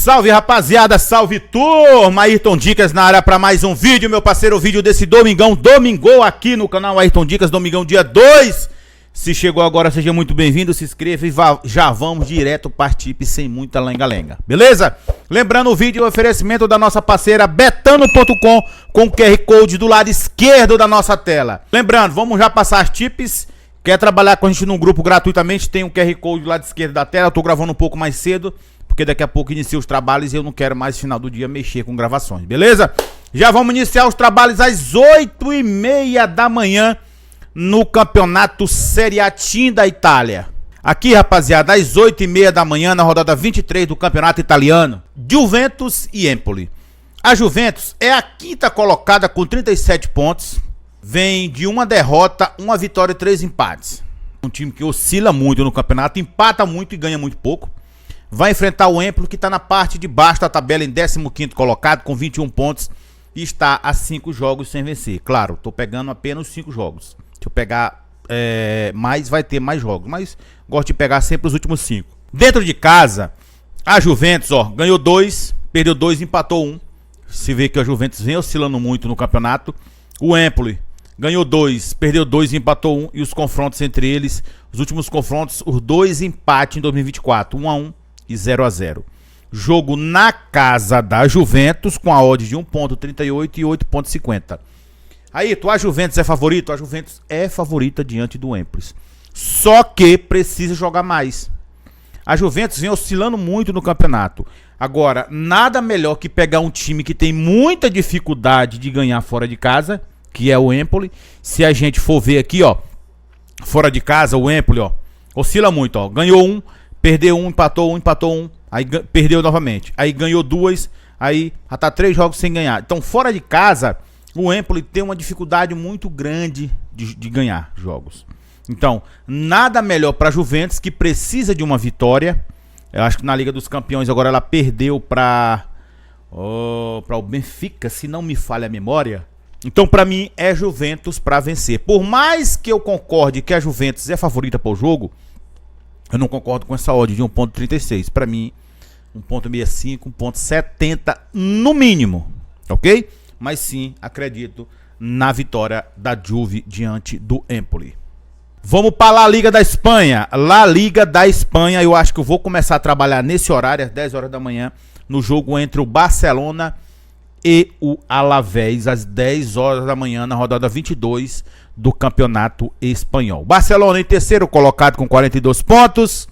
salve rapaziada, salve turma, Ayrton Dicas na área para mais um vídeo, meu parceiro, o vídeo desse domingão aqui no canal Ayrton Dicas, domingão dia 2. Se chegou agora, seja muito bem-vindo, se inscreva e já vamos direto partir sem muita lenga-lenga, beleza? Lembrando, o vídeo é um oferecimento da nossa parceira Betano.com com o QR Code do lado esquerdo da nossa tela. Lembrando, vamos já passar as tips. Quer trabalhar com a gente num grupo gratuitamente, tem um QR Code do lado esquerdo da tela. Eu tô gravando um pouco mais cedo, porque daqui a pouco inicia os trabalhos e eu não quero mais no final do dia mexer com gravações, beleza? Já vamos iniciar os trabalhos às 8h30 da manhã no campeonato Serie A Team da Itália. Aqui, rapaziada, às 8h30 da manhã na rodada 23 do campeonato italiano, Juventus e Empoli. A Juventus é a quinta colocada com 37 pontos. Vem de uma derrota, uma vitória e 3 empates. Um time que oscila muito no campeonato, empata muito e ganha muito pouco. Vai enfrentar o Empoli, que está na parte de baixo da tabela, em 15º colocado, com 21 pontos. E está a 5 jogos sem vencer. Claro, estou pegando apenas 5 jogos. Se eu pegar mais, vai ter mais jogos. Mas gosto de pegar sempre os últimos 5. Dentro de casa, a Juventus ganhou 2, perdeu 2 e empatou 1. Se vê que a Juventus vem oscilando muito no campeonato. O Empoli ganhou 2, perdeu 2 e empatou 1. E os confrontos entre eles, os últimos confrontos, os 2 empates em 2024, 1-1 e 0-0. Jogo na casa da Juventus, com a odd de 1.38 e 8.50. Aí, a Juventus é favorito? A Juventus é favorita diante do Empoli. Só que precisa jogar mais. A Juventus vem oscilando muito no campeonato. Agora, nada melhor que pegar um time que tem muita dificuldade de ganhar fora de casa, que é o Empoli. Se a gente for ver aqui, fora de casa, o Empoli, oscila muito, ganhou 1, perdeu 1, empatou 1, aí perdeu novamente, aí ganhou 2, aí já tá 3 jogos sem ganhar. Então, fora de casa, o Empoli tem uma dificuldade muito grande de ganhar jogos. Então, nada melhor para a Juventus, que precisa de uma vitória. Eu acho que na Liga dos Campeões agora ela perdeu para o Benfica, se não me falha a memória. Então, para mim, é Juventus para vencer. Por mais que eu concorde que a Juventus é favorita para o jogo, eu não concordo com essa odd de 1.36. Para mim, 1.65, 1.70 no mínimo, ok? Mas sim, acredito na vitória da Juve diante do Empoli. Vamos para a La Liga da Espanha. La Liga da Espanha, eu acho que eu vou começar a trabalhar nesse horário, às 10 horas da manhã, no jogo entre o Barcelona e o Alavés, às 10 horas da manhã, na rodada 22 do Campeonato Espanhol. Barcelona em terceiro colocado com 42 pontos.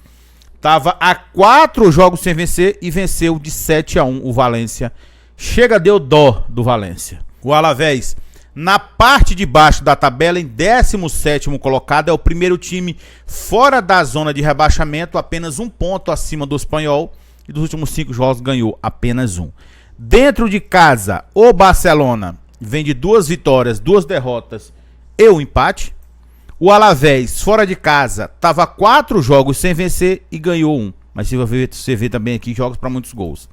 Estava a 4 jogos sem vencer e venceu de 7-1 o Valência. Chega, deu dó do Valência. O Alavés, na parte de baixo da tabela, em 17º colocado, é o primeiro time fora da zona de rebaixamento, apenas 1 ponto acima do Espanhol. E dos últimos 5 jogos ganhou apenas 1. Dentro de casa, o Barcelona vem de 2 vitórias, 2 derrotas e 1 empate. O Alavés, fora de casa, estava 4 jogos sem vencer e ganhou 1. Mas você vê também aqui jogos para muitos gols.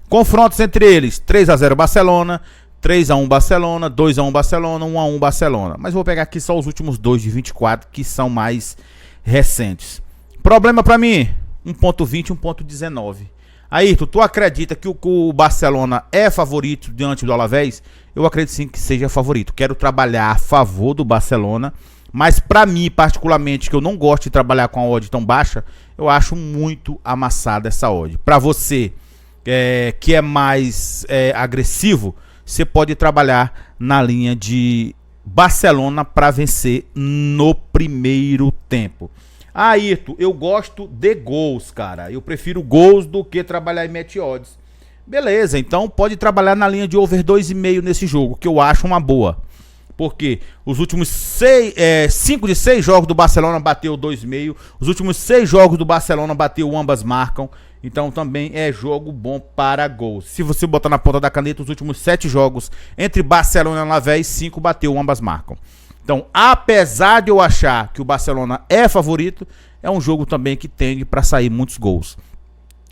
Confrontos entre eles, 3-0 Barcelona, 3-1 Barcelona, 2-1 Barcelona, 1-1 Barcelona. Mas vou pegar aqui só os últimos 2 de 24, que são mais recentes. Problema para mim, 1.20, 1.19. Aí, tu acredita que o Barcelona é favorito diante do Alavés? Eu acredito sim que seja favorito. Quero trabalhar a favor do Barcelona, mas para mim, particularmente, que eu não gosto de trabalhar com a odd tão baixa, eu acho muito amassada essa odd. Para você que é mais agressivo, você pode trabalhar na linha de Barcelona para vencer no primeiro tempo. Ayrton, eu gosto de gols, cara. Eu prefiro gols do que trabalhar em match odds. Beleza, então pode trabalhar na linha de over 2,5 nesse jogo, que eu acho uma boa. Porque os últimos 5 de 6 jogos do Barcelona bateu 2,5. Os últimos 6 jogos do Barcelona bateu, ambas marcam. Então também é jogo bom para gols. Se você botar na ponta da caneta, os últimos 7 jogos entre Barcelona e Alavés, 5 bateu, ambas marcam. Então, apesar de eu achar que o Barcelona é favorito, é um jogo também que tende para sair muitos gols.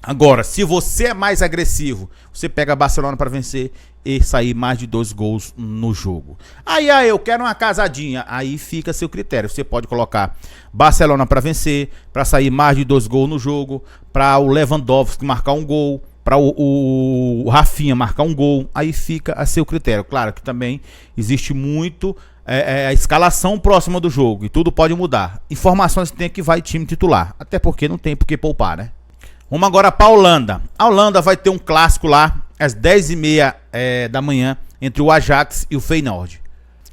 Agora, se você é mais agressivo, você pega Barcelona para vencer e sair mais de 2 gols no jogo. Aí eu quero uma casadinha. Aí fica a seu critério. Você pode colocar Barcelona para vencer, para sair mais de 2 gols no jogo, para o Lewandowski marcar um gol, para o Rafinha marcar um gol, aí fica a seu critério. Claro que também existe muito a escalação próxima do jogo e tudo pode mudar. Informações que tem que vai time titular, até porque não tem por que poupar, né? Vamos agora para a Holanda. A Holanda vai ter um clássico lá às 10h30 da manhã entre o Ajax e o Feyenoord.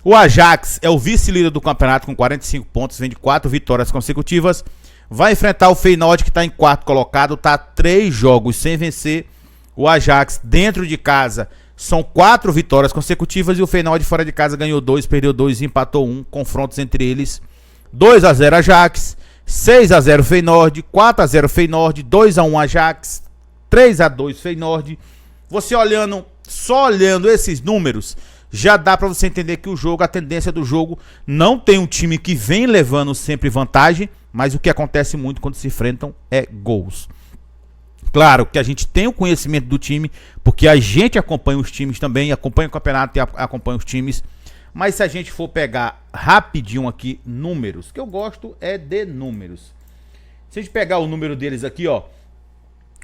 O Ajax é o vice-líder do campeonato com 45 pontos, vem de 4 vitórias consecutivas. Vai enfrentar o Feyenoord, que está em quarto colocado, está 3 jogos sem vencer. O Ajax dentro de casa são 4 vitórias consecutivas e o Feyenoord fora de casa ganhou 2, perdeu 2 e empatou 1. Confrontos entre eles: 2-0 Ajax, 6-0 Feyenoord, 4-0 Feyenoord, 2-1 Ajax, 3-2 Feyenoord. Você só olhando esses números, já dá para você entender que o jogo, a tendência do jogo, não tem um time que vem levando sempre vantagem, mas o que acontece muito quando se enfrentam é gols. Claro que a gente tem o conhecimento do time, porque a gente acompanha os times também, acompanha o campeonato e acompanha os times. Mas se a gente for pegar rapidinho aqui números, que eu gosto é de números. Se a gente pegar o número deles aqui, ó,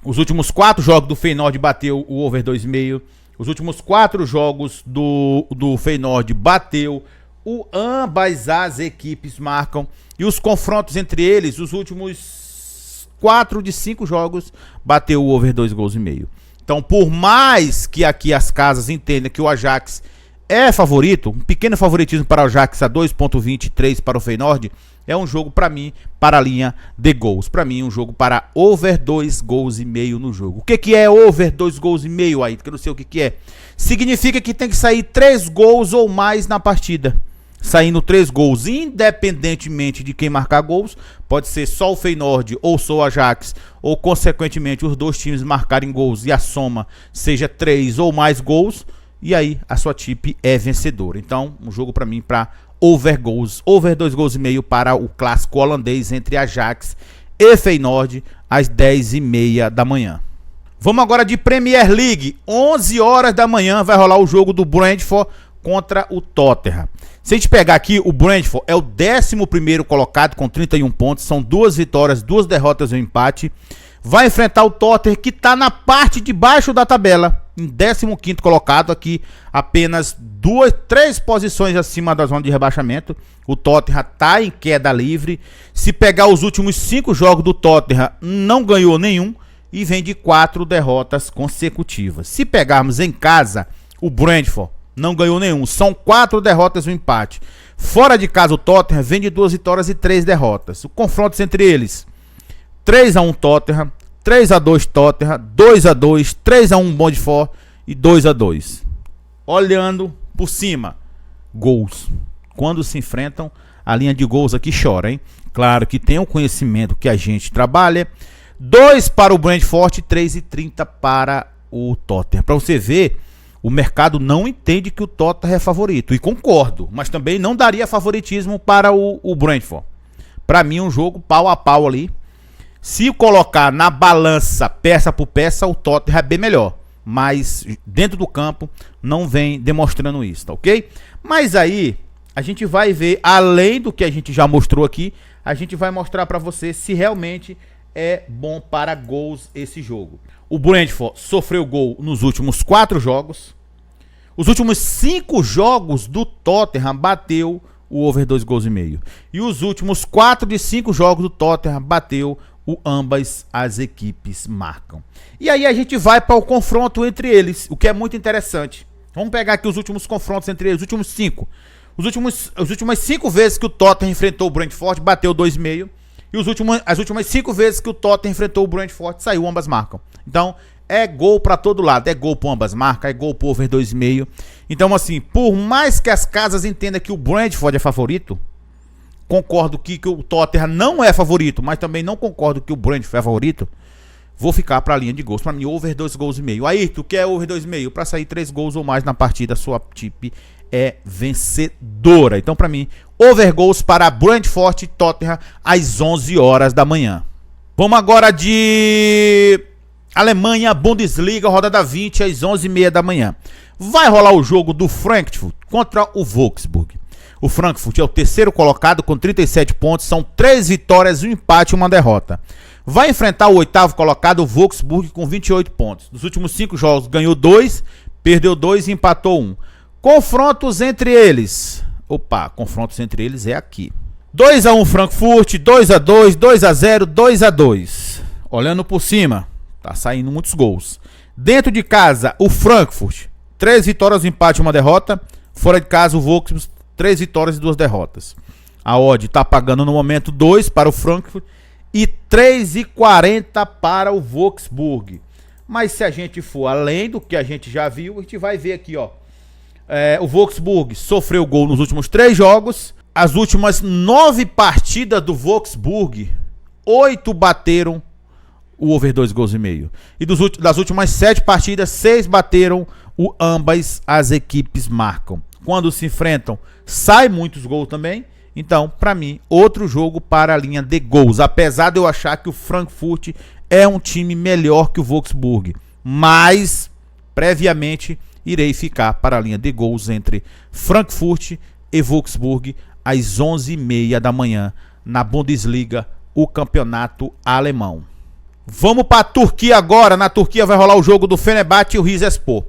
os últimos 4 jogos do Feyenoord bateu o over 2,5. Os últimos 4 jogos do Feyenoord bateu ambas as equipes marcam. E os confrontos entre eles, os últimos 4 de 5 jogos, bateu o over 2,5 gols. Então, por mais que aqui as casas entendam que o Ajax é favorito, um pequeno favoritismo para o Ajax a 2,23 para o Feyenoord, é um jogo para mim, para a linha de gols. Para mim, um jogo para over 2,5 gols no jogo. O que é over 2,5 gols aí? Que eu não sei o que é. Significa que tem que sair 3 gols ou mais na partida. Saindo 3 gols, independentemente de quem marcar gols, pode ser só o Feyenoord ou só o Ajax, ou consequentemente os dois times marcarem gols e a soma seja 3 ou mais gols, e aí a sua tip é vencedora. Então, um jogo para mim para over gols, over 2,5 gols para o clássico holandês entre Ajax e Feyenoord às 10h30 da manhã. Vamos agora de Premier League, 11 horas da manhã vai rolar o jogo do Brentford contra o Tottenham. Se a gente pegar aqui, o Brentford é o 11º colocado com 31 pontos, são 2 vitórias, 2 derrotas e um empate. Vai enfrentar o Tottenham, que está na parte de baixo da tabela, em 15º colocado aqui, apenas 3 posições acima da zona de rebaixamento. O Tottenham está em queda livre. Se pegar os últimos 5 jogos do Tottenham, não ganhou nenhum e vem de 4 derrotas consecutivas. Se pegarmos em casa, o Brentford não ganhou nenhum, são 4 derrotas e um empate. Fora de casa, o Tottenham vem de 2 vitórias e 3 derrotas. O confronto entre eles: 3-1 Tottenham, 3-2 Tottenham, 2-2, 3-1 Brentford e 2-2. Olhando por cima, gols. Quando se enfrentam, a linha de gols aqui chora, hein? Claro que tem o conhecimento que a gente trabalha. 2 para o Brentford e 3,30 para o Tottenham. Para você ver, o mercado não entende que o Tottenham é favorito. E concordo, mas também não daria favoritismo para o Brentford. Para mim, um jogo pau a pau ali. Se colocar na balança peça por peça, o Tottenham é bem melhor. Mas dentro do campo não vem demonstrando isso, tá ok? Mas aí a gente vai ver, além do que a gente já mostrou aqui, a gente vai mostrar para você se realmente é bom para gols esse jogo. O Brentford sofreu gol nos últimos 4 jogos. Os últimos 5 jogos do Tottenham bateu o over 2,5 gols. E os últimos 4 de 5 jogos do Tottenham bateu ambas as equipes marcam. E aí a gente vai para o confronto entre eles, o que é muito interessante. Vamos pegar aqui os últimos confrontos entre eles, os últimos 5. As últimas 5 vezes que o Tottenham enfrentou o Brentford, bateu 2,5. E as últimas 5 vezes que o Tottenham enfrentou o Brentford, saiu, ambas marcam. Então, é gol para todo lado. É gol por ambas marcas, é gol por over 2,5. Então, assim, por mais que as casas entendam que o Brentford é favorito, concordo que o Tottenham não é favorito, mas também não concordo que o Brentford é favorito, vou ficar para a linha de gols. Para mim, over 2,5 gols. Aí, tu quer over 2,5? Para sair 3 gols ou mais na partida, sua tip é vencedora. Então, para mim, over gols para Brentford e Tottenham às 11 horas da manhã. Vamos agora de Alemanha, Bundesliga, rodada 20 às 11h30 da manhã. Vai rolar o jogo do Frankfurt contra o Wolfsburg. O Frankfurt é o terceiro colocado com 37 pontos, são 3 vitórias, um empate e uma derrota. Vai enfrentar o oitavo colocado, o Wolfsburg, com 28 pontos. Nos últimos 5 jogos ganhou 2, perdeu 2 e empatou 1. Confrontos entre eles. Confrontos entre eles é aqui. 2-1 Frankfurt, 2-2, 2-0, 2-2. Olhando por cima, tá saindo muitos gols. Dentro de casa, o Frankfurt, 3 vitórias, um empate e uma derrota. Fora de casa, o Wolfsburg, 3 vitórias e 2 derrotas. A odd está pagando no momento 2 para o Frankfurt e 3,40 para o Wolfsburg. Mas se a gente for além do que a gente já viu, a gente vai ver aqui, ó. O Wolfsburg sofreu gol nos últimos 3 jogos. As últimas 9 partidas do Wolfsburg, 8 bateram o over 2 gols e meio. E das últimas 7 partidas, 6 bateram ambas as equipes marcam. Quando se enfrentam, sai muitos gols também. Então, para mim, outro jogo para a linha de gols. Apesar de eu achar que o Frankfurt é um time melhor que o Wolfsburg. Mas, previamente, irei ficar para a linha de gols entre Frankfurt e Wolfsburg às 11h30 da manhã na Bundesliga, o campeonato alemão. Vamos para a Turquia agora. Na Turquia vai rolar o jogo do Fenerbahçe e o Rizespor.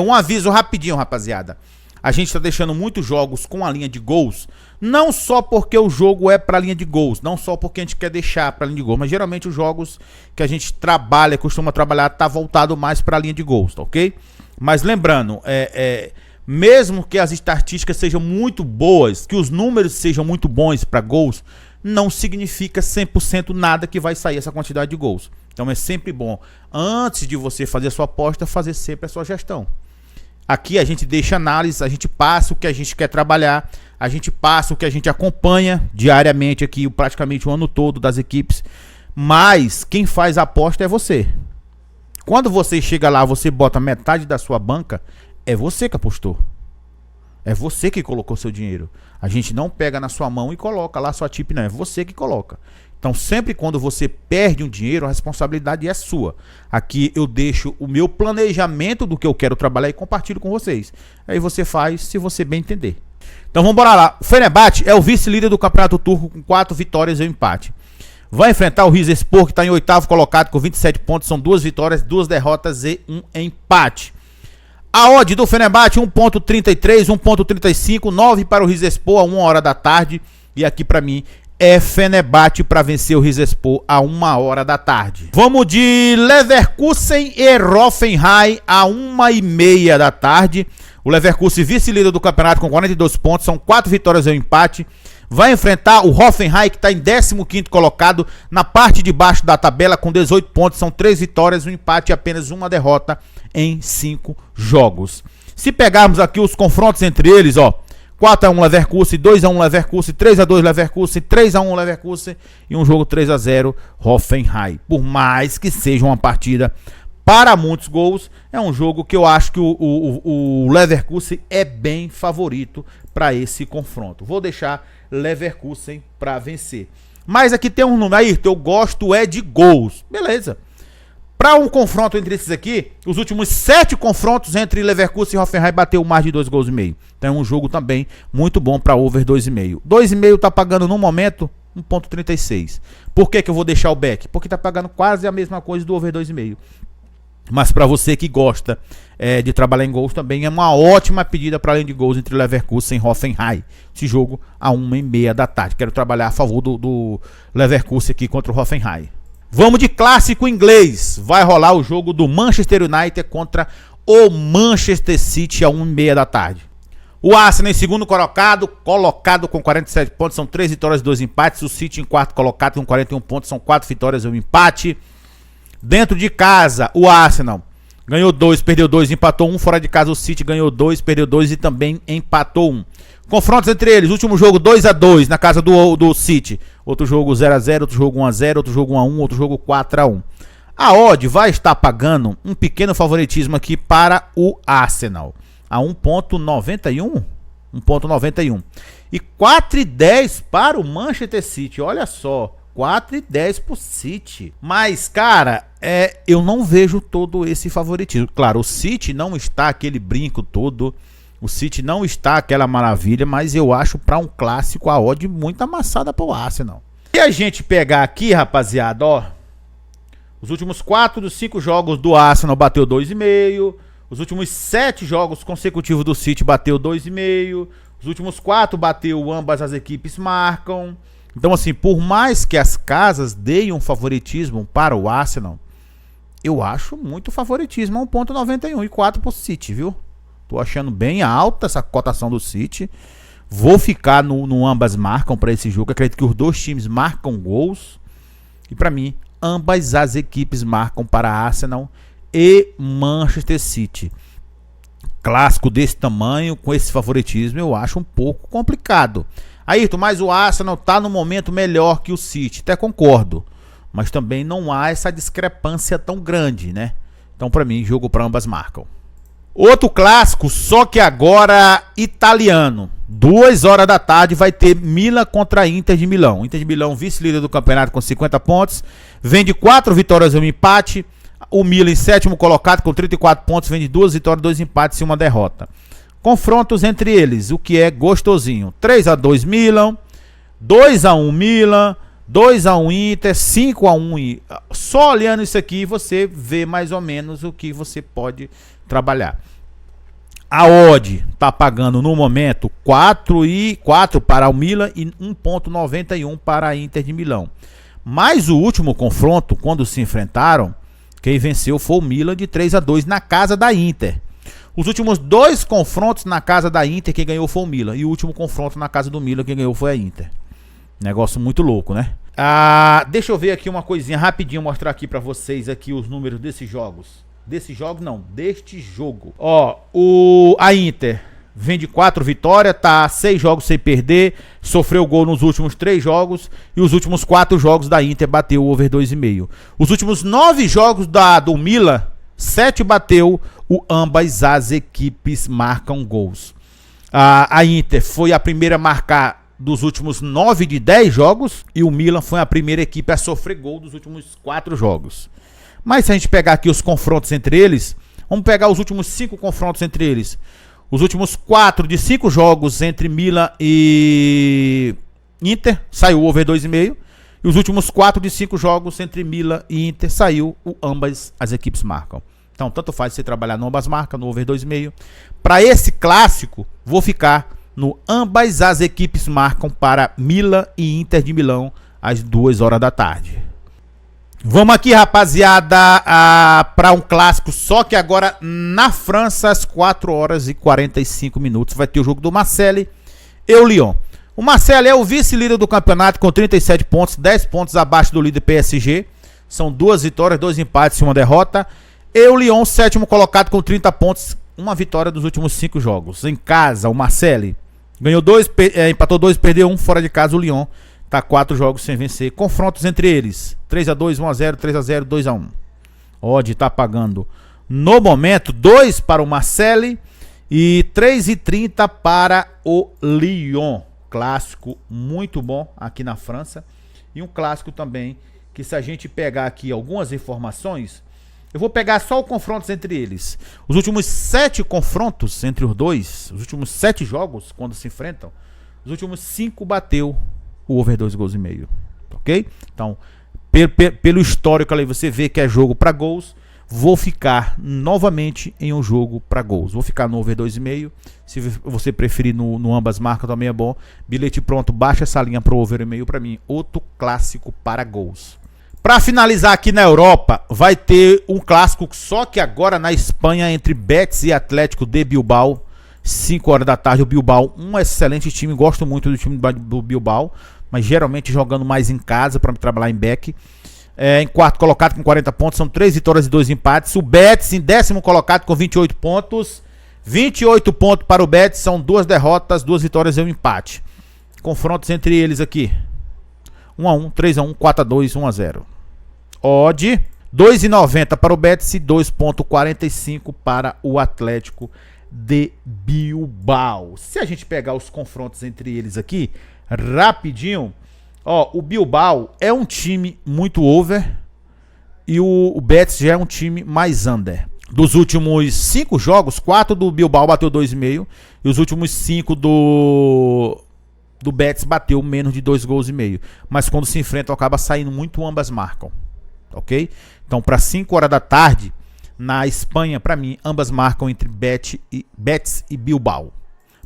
Um aviso rapidinho, rapaziada. A gente está deixando muitos jogos com a linha de gols, não só porque o jogo é para a linha de gols, não só porque a gente quer deixar para a linha de gols, mas geralmente os jogos que a gente costuma trabalhar, tá voltado mais para a linha de gols, tá ok? Mas lembrando, mesmo que as estatísticas sejam muito boas, que os números sejam muito bons para gols, não significa 100% nada que vai sair essa quantidade de gols. Então é sempre bom, antes de você fazer a sua aposta, fazer sempre a sua gestão. Aqui a gente deixa análise, a gente passa o que a gente quer trabalhar, a gente passa o que a gente acompanha diariamente aqui, praticamente o ano todo das equipes. Mas quem faz a aposta é você. Quando você chega lá, você bota metade da sua banca, é você que apostou. É você que colocou seu dinheiro. A gente não pega na sua mão e coloca lá sua tip, não. É você que coloca. Então, sempre quando você perde um dinheiro, a responsabilidade é sua. Aqui eu deixo o meu planejamento do que eu quero trabalhar e compartilho com vocês. Aí você faz se você bem entender. Então, vamos embora lá. O Fenerbahçe é o vice-líder do Campeonato Turco com 4 vitórias e um empate. Vai enfrentar o Rizespor, que está em 8º colocado com 27 pontos. São 2 vitórias, 2 derrotas e um empate. A odd do Fenerbahçe 1.33, 1.35, 9 para o Rizespor a 1 hora da tarde. E aqui para mim é Fenerbahçe para vencer o Rizespor a 1 hora da tarde. Vamos de Leverkusen e Hoffenheim a 1h30 da tarde. O Leverkusen vice-líder do campeonato com 42 pontos, são 4 vitórias e um empate. Vai enfrentar o Hoffenheim, que está em 15º colocado na parte de baixo da tabela com 18 pontos. São 3 vitórias, um empate e apenas uma derrota em 5 jogos. Se pegarmos aqui os confrontos entre eles, ó, 4-1 Leverkusen, 2-1 Leverkusen, 3-2 Leverkusen, 3-1 Leverkusen e um jogo 3-0 Hoffenheim. Por mais que seja uma partida para muitos gols, é um jogo que eu acho que o Leverkusen é bem favorito para esse confronto. Vou deixar Leverkusen para vencer. Mas aqui tem um número aí, eu gosto de gols. Beleza. Para um confronto entre esses aqui, os últimos 7 confrontos entre Leverkusen e Hoffenheim bateu mais de 2 gols e meio. Então é um jogo também muito bom para over 2,5. 2,5 tá pagando no momento 1.36. Por que eu vou deixar o back? Porque tá pagando quase a mesma coisa do over 2,5. Mas para você que gosta de trabalhar em gols também é uma ótima pedida para além de gols entre Leverkusen e Hoffenheim. Esse jogo a 1h30 da tarde. Quero trabalhar a favor do Leverkusen aqui contra o Hoffenheim. Vamos de clássico inglês. Vai rolar o jogo do Manchester United contra o Manchester City a 1h30 da tarde. O Arsenal em segundo colocado com 47 pontos, são 3 vitórias e 2 empates. O City em quarto colocado com 41 pontos, são 4 vitórias e um empate. Dentro de casa, o Arsenal ganhou 2, perdeu 2, empatou 1. Fora de casa, o City ganhou 2, perdeu 2 e também empatou 1. Confrontos entre eles, último jogo 2-2 na casa do City. Outro jogo 0-0, outro jogo 1-0, outro jogo 1-1, outro jogo 4-1. A odd vai estar pagando um pequeno favoritismo aqui para o Arsenal. A 1.91. 1.91. E 4,10 para o Manchester City. Olha só, 4,10 pro City. Mas, cara, eu não vejo todo esse favoritismo. Claro, o City não está aquele brinco todo O City não está aquela maravilha, mas eu acho para um clássico a odd muito amassada para o Arsenal. Se a gente pegar aqui, rapaziada, ó, os últimos 4 dos 5 jogos do Arsenal bateu 2,5. Os últimos 7 jogos consecutivos do City bateu 2,5. Os últimos 4 bateu, ambas as equipes marcam. Então assim, por mais que as casas deem um favoritismo para o Arsenal, eu acho muito favoritismo a 1,91 e 4 pro City, viu? Tô achando bem alta essa cotação do City. Vou ficar no ambas marcam para esse jogo. Acredito que os dois times marcam gols. E para mim, ambas as equipes marcam para Arsenal e Manchester City. Clássico desse tamanho, com esse favoritismo, eu acho um pouco complicado. Ayrton, mas o Arsenal tá no momento melhor que o City. Até concordo. Mas também não há essa discrepância tão grande, né? Então, para mim, jogo para ambas marcam. Outro clássico, só que agora italiano. 2 horas da tarde vai ter Milan contra Inter de Milão. Inter de Milão, vice-líder do campeonato com 50 pontos. Vem de 4 vitórias e um empate. O Milan em 7º colocado com 34 pontos. Vem de 2 vitórias, 2 empates e 1 derrota. Confrontos entre eles, o que é gostosinho. 3-2 Milan. 2-1 Milan. 2-1 Inter, 5-1. Só olhando isso aqui você vê mais ou menos o que você pode trabalhar. A odd tá pagando no momento 4,4 para o Milan e 1,91 para a Inter de Milão. Mas o último confronto, quando se enfrentaram, quem venceu foi o Milan de 3-2 na casa da Inter. Os últimos 2 confrontos na casa da Inter, quem ganhou foi o Milan. E o último confronto na casa do Milan, quem ganhou foi a Inter. Negócio muito louco, né? Deixa eu ver aqui uma coisinha rapidinho, mostrar aqui pra vocês aqui os números desses jogos. Desse jogo não, deste jogo. Ó, a Inter vem de 4 vitórias, tá 6 jogos sem perder, sofreu gol nos últimos 3 jogos e os últimos 4 jogos da Inter bateu o over 2,5. Os últimos 9 jogos do Milan, 7 bateu, ambas as equipes marcam gols. A Inter foi a primeira a marcar dos últimos 9 de 10 jogos e o Milan foi a primeira equipe a sofrer gol dos últimos 4 jogos. Mas se a gente pegar aqui os confrontos entre eles, vamos pegar os últimos 5 confrontos entre eles. Os últimos 4 de 5 jogos entre Milan e Inter, saiu o over 2,5. E os últimos 4 de 5 jogos entre Milan e Inter, saiu ambas as equipes marcam. Então, tanto faz você trabalhar no ambas marcam, no over 2,5. Para esse clássico, vou ficar no ambas as equipes marcam para Milan e Inter de Milão às 2 horas da tarde. Vamos aqui, rapaziada, para um clássico, só que agora na França, às 4 horas e 45 minutos, vai ter o jogo do Marseille e o Lyon. O Marseille é o vice-líder do campeonato com 37 pontos, 10 pontos abaixo do líder PSG. São 2 vitórias, 2 empates e 1 derrota. E o Lyon, 7º colocado com 30 pontos, 1 vitória dos últimos 5 jogos. Em casa, o Marseille ganhou 2, empatou 2, perdeu 1. Fora de casa, o Lyon tá 4 jogos sem vencer. Confrontos entre eles: 3-2, 1-0, 3-0, 2-1. Odd tá pagando no momento 2 para o Marseille e 3,30 para o Lyon. Clássico muito bom aqui na França. E um clássico também que, se a gente pegar aqui algumas informações, eu vou pegar só os confrontos entre eles. Os últimos 7 confrontos entre os dois, os últimos 7 jogos quando se enfrentam, os últimos 5 bateu o over 2,5 gols. Ok? Então, pelo histórico ali, você vê que é jogo para gols. Vou ficar novamente em um jogo para gols. Vou ficar no over 2,5. Se você preferir no ambas marcas também é bom. Bilhete pronto, baixa essa linha para o over 1,5 para mim. Outro clássico para gols. Para finalizar aqui na Europa, vai ter um clássico, só que agora na Espanha, entre Betis e Atlético de Bilbao. 5 horas da tarde, o Bilbao, um excelente time. Gosto muito do time do Bilbao, mas geralmente jogando mais em casa para trabalhar em back. Em 4º colocado com 40 pontos, são 3 vitórias e 2 empates. O Betis em 10º colocado com 28 pontos. 28 pontos para o Betis, são 2 derrotas, 2 vitórias e 1 empate. Confrontos entre eles aqui: 1-1, 3-1, 4-2, 1-0. Odd 2,90 para o Betis e 2,45 para o Atlético de Bilbao. Se a gente pegar os confrontos entre eles aqui, rapidinho, ó, o Bilbao é um time muito over e o Betis já é um time mais under. Dos últimos 5 jogos, 4 do Bilbao bateu 2,5 e os últimos 5 do Betis bateu menos de 2 gols e meio. Mas quando se enfrentam acaba saindo muito, ambas marcam, ok? Então para 5 horas da tarde na Espanha, para mim, ambas marcam entre Betis e Bilbao.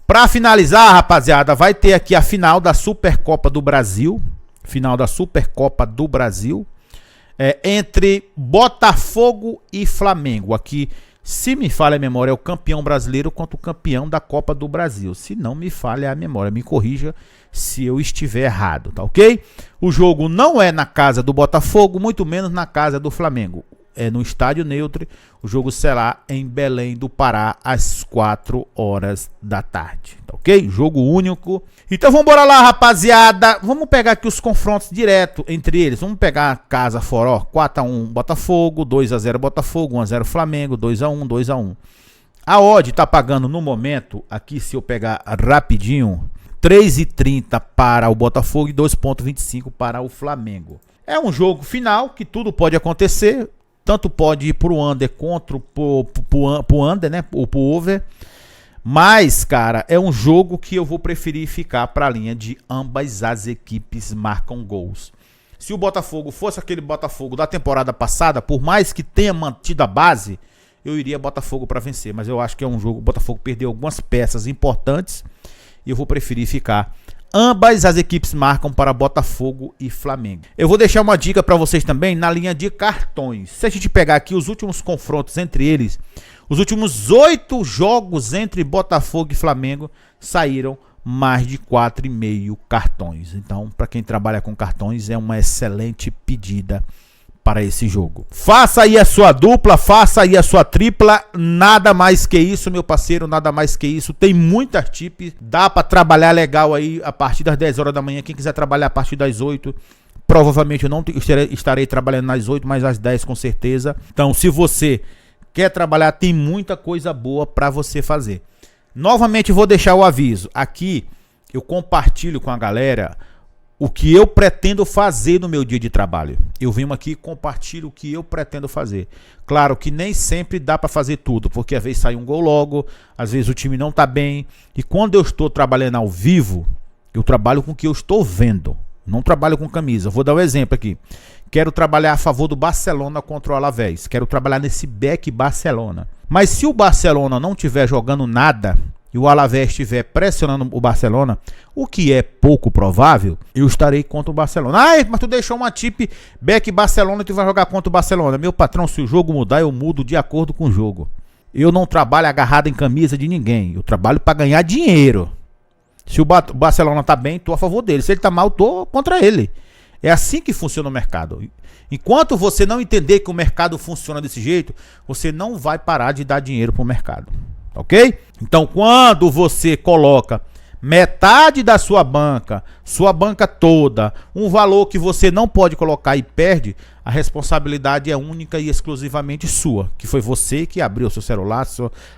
Para finalizar, rapaziada, vai ter aqui a final da Supercopa do Brasil. Final da Supercopa do Brasil. Entre Botafogo e Flamengo. Aqui, se me falha a memória, é o campeão brasileiro contra o campeão da Copa do Brasil. Se não me falha a memória, me corrija se eu estiver errado, tá ok? O jogo não é na casa do Botafogo, muito menos na casa do Flamengo. É no estádio neutro. O jogo será em Belém do Pará às 4 horas da tarde, tá ok? Jogo único. Então vamos embora lá, rapaziada. Vamos pegar aqui os confrontos direto entre eles. Vamos pegar casa fora, 4-1 Botafogo, 2-0 Botafogo, 1-0 Flamengo, 2-1, 2-1. A odd tá pagando no momento, aqui se eu pegar rapidinho, 3,30 para o Botafogo e 2,25 para o Flamengo. É um jogo final que tudo pode acontecer. Tanto pode ir pro under contra pro under, né? Ou pro over. Mas, cara, é um jogo que eu vou preferir ficar para a linha de ambas as equipes marcam gols. Se o Botafogo fosse aquele Botafogo da temporada passada, por mais que tenha mantido a base, eu iria Botafogo para vencer. Mas eu acho que é um jogo, o Botafogo perdeu algumas peças importantes e eu vou preferir ficar. Ambas as equipes marcam para Botafogo e Flamengo. Eu vou deixar uma dica para vocês também na linha de cartões. Se a gente pegar aqui os últimos confrontos entre eles, os últimos 8 jogos entre Botafogo e Flamengo saíram mais de 4,5 cartões. Então, para quem trabalha com cartões, é uma excelente pedida para esse jogo. Faça aí a sua dupla, faça aí a sua tripla, nada mais que isso, meu parceiro, nada mais que isso. Tem muitas tips, dá para trabalhar legal aí a partir das 10 horas da manhã. Quem quiser trabalhar a partir das 8, provavelmente eu não estarei trabalhando nas 8, mas às 10 com certeza. Então, se você quer trabalhar, tem muita coisa boa para você fazer. Novamente vou deixar o aviso, aqui eu compartilho com a galera o que eu pretendo fazer no meu dia de trabalho. Eu venho aqui e compartilho o que eu pretendo fazer. Claro que nem sempre dá para fazer tudo, porque às vezes sai um gol logo, às vezes o time não tá bem. E quando eu estou trabalhando ao vivo, eu trabalho com o que eu estou vendo. Não trabalho com camisa. Vou dar um exemplo aqui. Quero trabalhar a favor do Barcelona contra o Alavés. Quero trabalhar nesse back Barcelona. Mas se o Barcelona não estiver jogando nada e o Alavés estiver pressionando o Barcelona, o que é pouco provável, eu estarei contra o Barcelona. Ah, mas tu deixou uma tip back Barcelona e tu vai jogar contra o Barcelona. Meu patrão, se o jogo mudar, eu mudo de acordo com o jogo. Eu não trabalho agarrado em camisa de ninguém. Eu trabalho para ganhar dinheiro. Se o Barcelona tá bem, tô a favor dele. Se ele tá mal, tô contra ele. É assim que funciona o mercado. Enquanto você não entender que o mercado funciona desse jeito, você não vai parar de dar dinheiro pro mercado. Ok? Então, quando você coloca metade da sua banca toda, um valor que você não pode colocar e perde, a responsabilidade é única e exclusivamente sua, que foi você que abriu seu celular,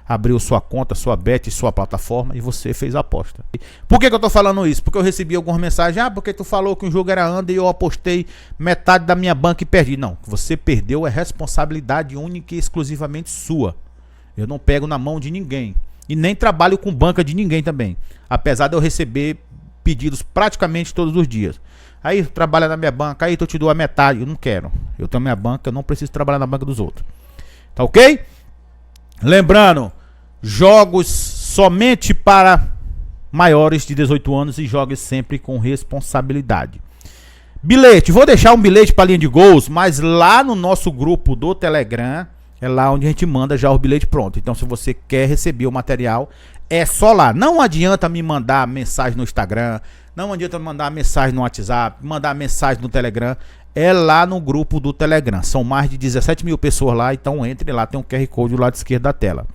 abriu sua conta, sua bet, sua plataforma e você fez a aposta. Por que eu tô falando isso? Porque eu recebi algumas mensagens, porque tu falou que o jogo era under e eu apostei metade da minha banca e perdi. Não, você perdeu é responsabilidade única e exclusivamente sua. Eu não pego na mão de ninguém. E nem trabalho com banca de ninguém também. Apesar de eu receber pedidos praticamente todos os dias. Aí trabalha na minha banca, aí eu te dou a metade. Eu não quero. Eu tenho minha banca, eu não preciso trabalhar na banca dos outros. Tá ok? Lembrando, jogos somente para maiores de 18 anos e jogue sempre com responsabilidade. Bilhete, vou deixar um bilhete para linha de gols, mas lá no nosso grupo do Telegram, é lá onde a gente manda já o bilhete pronto. Então se você quer receber o material, é só lá. Não adianta me mandar mensagem no Instagram, não adianta me mandar mensagem no WhatsApp, mandar mensagem no Telegram. É lá no grupo do Telegram. São mais de 17 mil pessoas lá, então entre lá, tem um QR Code do lado esquerdo da tela.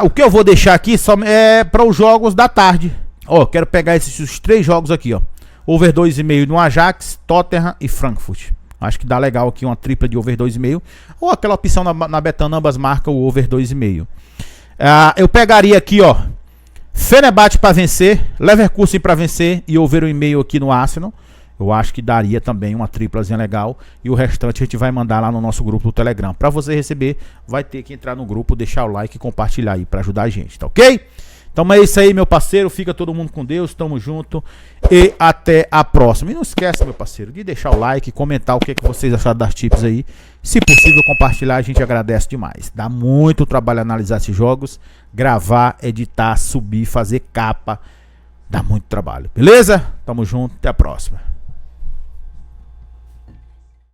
O que eu vou deixar aqui só é para os jogos da tarde. Ó, quero pegar esses 3 jogos aqui, ó. Over 2,5 no Ajax, Tottenham e Frankfurt. Acho que dá legal aqui uma tripla de over 2,5. Ou aquela opção na Betano, ambas marcam o over 2,5. Eu pegaria aqui, ó, Fenerbahçe para vencer, Leverkusen para vencer e over 1,5 aqui no Arsenal. eu acho que daria também uma triplazinha legal. E o restante a gente vai mandar lá no nosso grupo do Telegram. Para você receber, vai ter que entrar no grupo, deixar o like e compartilhar aí para ajudar a gente, tá ok? Então é isso aí, meu parceiro. Fica todo mundo com Deus, tamo junto e até a próxima. E não esquece, meu parceiro, de deixar o like, comentar o que vocês acharam das tips aí. Se possível, compartilhar, a gente agradece demais. Dá muito trabalho analisar esses jogos, gravar, editar, subir, fazer capa. Dá muito trabalho, beleza? Tamo junto, até a próxima.